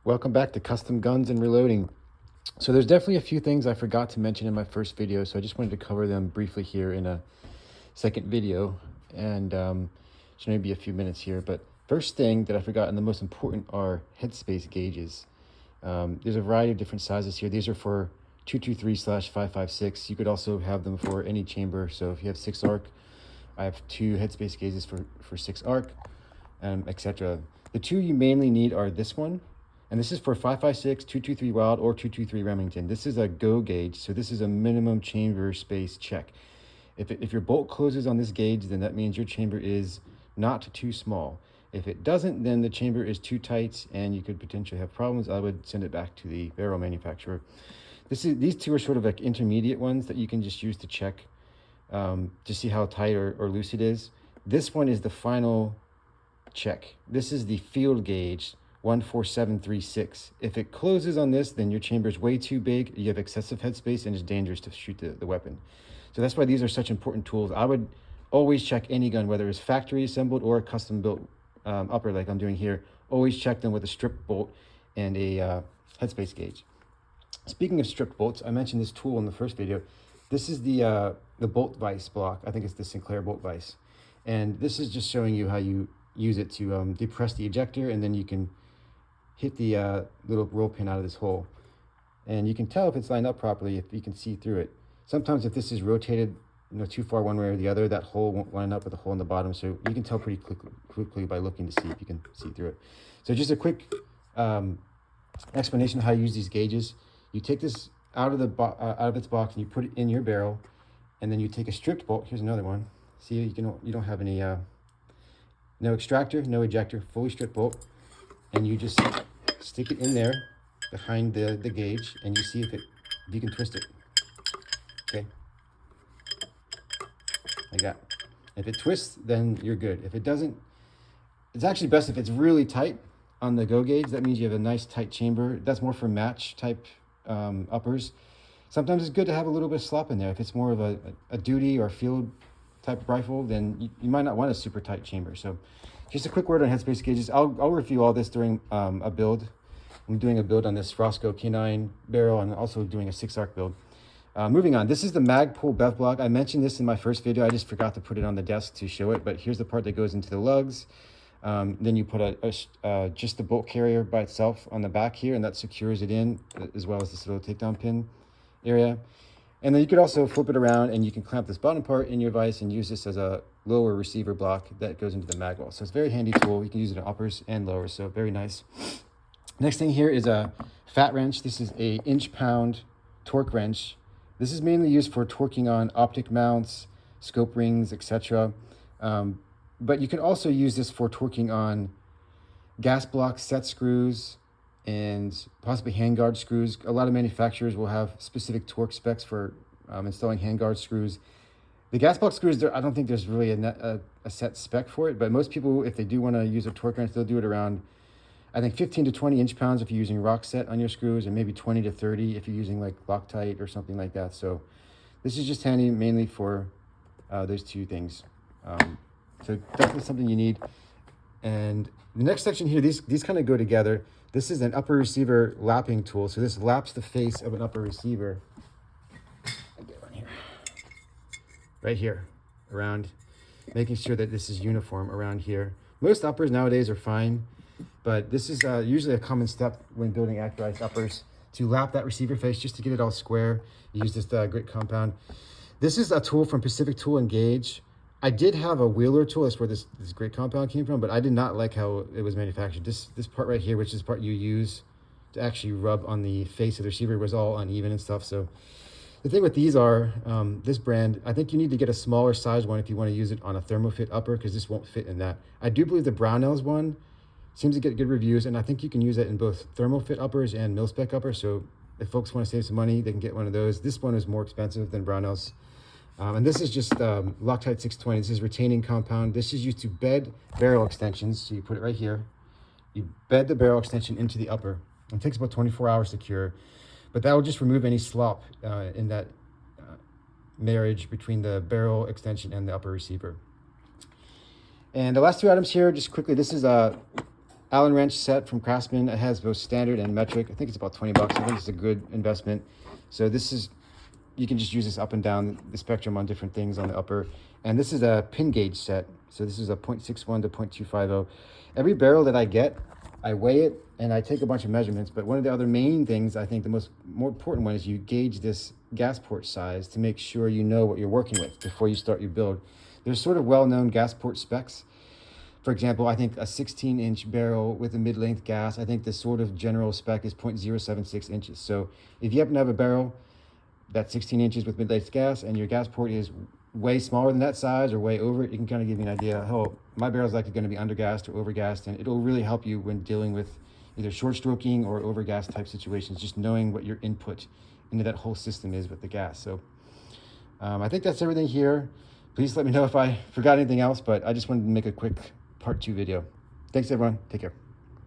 Welcome back to Custom Guns and Reloading. So there's definitely a few things I forgot to mention in my first video, so I just wanted to cover them briefly here in a second video, and it's going to be a few minutes here. But first thing that I forgot, and the most important, are headspace gauges. There's a variety of different sizes here. These are for 223/556. You could also have them for any chamber. So if you have 6 arc, I have 2 headspace gauges for 6 arc, etc. The two you mainly need are this one, and this is for 556, 223 Wild, or 223 Remington. This is a go gauge, so this is a minimum chamber space check. If your bolt closes on this gauge, then that means your chamber is not too small. If it doesn't, then the chamber is too tight and you could potentially have problems. I would send it back to the barrel manufacturer. These two are sort of like intermediate ones that you can just use to check to see how tight or loose it is. This one is the final check. This is the field gauge 14736. If it closes on this, then your chamber is way too big, you have excessive headspace, and it's dangerous to shoot the weapon. So that's why these are such important tools. I would always check any gun, whether it's factory assembled or a custom built upper like I'm doing here. Always check them with a stripped bolt and a headspace gauge. Speaking of stripped bolts, I mentioned this tool in the first video. This is the Bolt Vice block. I think it's the Sinclair Bolt Vice. And this is just showing you how you use it to depress the ejector, and then you can hit the little roll pin out of this hole. And you can tell if it's lined up properly if you can see through it. Sometimes if this is rotated too far one way or the other, that hole won't line up with the hole in the bottom. So you can tell pretty quickly by looking to see if you can see through it. So just a quick explanation of how you use these gauges. You take this out of its box and you put it in your barrel, and then you take a stripped bolt. Here's another one. See, you don't have any no extractor, no ejector, fully stripped bolt, and you just stick it in there behind the gauge, and you see if you can twist it. Okay, like that. If it twists, then you're good. If it doesn't, it's actually best if it's really tight on the go gauge. That means you have a nice tight chamber. That's more for match type uppers. Sometimes it's good to have a little bit of slop in there. If it's more of a duty or field type of rifle, then you might not want a super tight chamber. So just a quick word on headspace gauges. I'll review all this during a build. I'm doing a build on this Roscoe K9 barrel, and also doing a 6 arc build. Moving on, this is the Magpul bev block. I mentioned this in my first video. I just forgot to put it on the desk to show it, but here's the part that goes into the lugs. Then you put just the bolt carrier by itself on the back here, and that secures it in, as well as this little takedown pin area. And then you could also flip it around, and you can clamp this bottom part in your vise and use this as a lower receiver block that goes into the mag wall. So it's a very handy tool. You can use it in uppers and lowers, so very nice. Next thing here is a fat wrench. This is a inch-pound torque wrench. This is mainly used for torquing on optic mounts, scope rings, etc. But you can also use this for torquing on gas block set screws and possibly handguard screws. A lot of manufacturers will have specific torque specs for installing handguard screws. The gas block screws, I don't think there's really a set spec for it, but most people, if they do want to use a torque wrench, they'll do it around, I think, 15 to 20 inch-pounds if you're using rock set on your screws, and maybe 20 to 30 if you're using like Loctite or something like that. So this is just handy mainly for those two things. So definitely something you need. And the next section here, these kind of go together. This is an upper receiver lapping tool. So this laps the face of an upper receiver. I get one here. Right here, around, making sure that this is uniform around here. Most uppers nowadays are fine, but this is usually a common step when building accurized uppers, to lap that receiver face just to get it all square. You use this grit compound. This is a tool from Pacific Tool and Gauge. I did have a Wheeler tool. That's where this grit compound came from, but I did not like how it was manufactured. This part right here, which is the part you use to actually rub on the face of the receiver, was all uneven and stuff. So the thing with these are, this brand, I think you need to get a smaller size one if you want to use it on a thermofit upper, because this won't fit in that. I do believe the Brownells one seems to get good reviews, and I think you can use it in both thermofit uppers and mil-spec uppers. So if folks want to save some money, they can get one of those. This one is more expensive than Brownells. And this is just Loctite 620. This is retaining compound. This is used to bed barrel extensions. So you put it right here. You bed the barrel extension into the upper. It takes about 24 hours to cure, but that will just remove any slop in that marriage between the barrel extension and the upper receiver. And the last two items here, just quickly, this is Allen wrench set from Craftsman. It has both standard and metric. I think it's about 20 bucks. I think it's a good investment. So this is, you can just use this up and down the spectrum on different things on the upper. And this is a pin gauge set. So this is a 0.61 to 0.250. Every barrel that I get, I weigh it and I take a bunch of measurements. But one of the other main things, I think the more important one, is you gauge this gas port size to make sure you know what you're working with before you start your build. There's sort of well-known gas port specs. For example, I think a 16-inch barrel with a mid-length gas, I think the sort of general spec is 0.076 inches. So if you happen to have a barrel that's 16 inches with mid-length gas and your gas port is way smaller than that size or way over it, you can kind of give you an idea, oh, my barrel is likely going to be undergassed or overgassed, and it'll really help you when dealing with either short stroking or overgas type situations, just knowing what your input into that whole system is with the gas. So I think that's everything here. Please let me know if I forgot anything else, but I just wanted to make a quick part 2 video. Thanks everyone, take care.